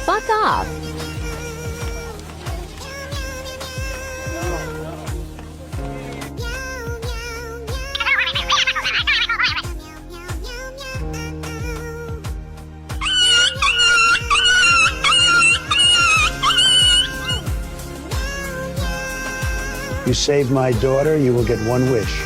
Fuck off. You save my daughter, you will get one wish.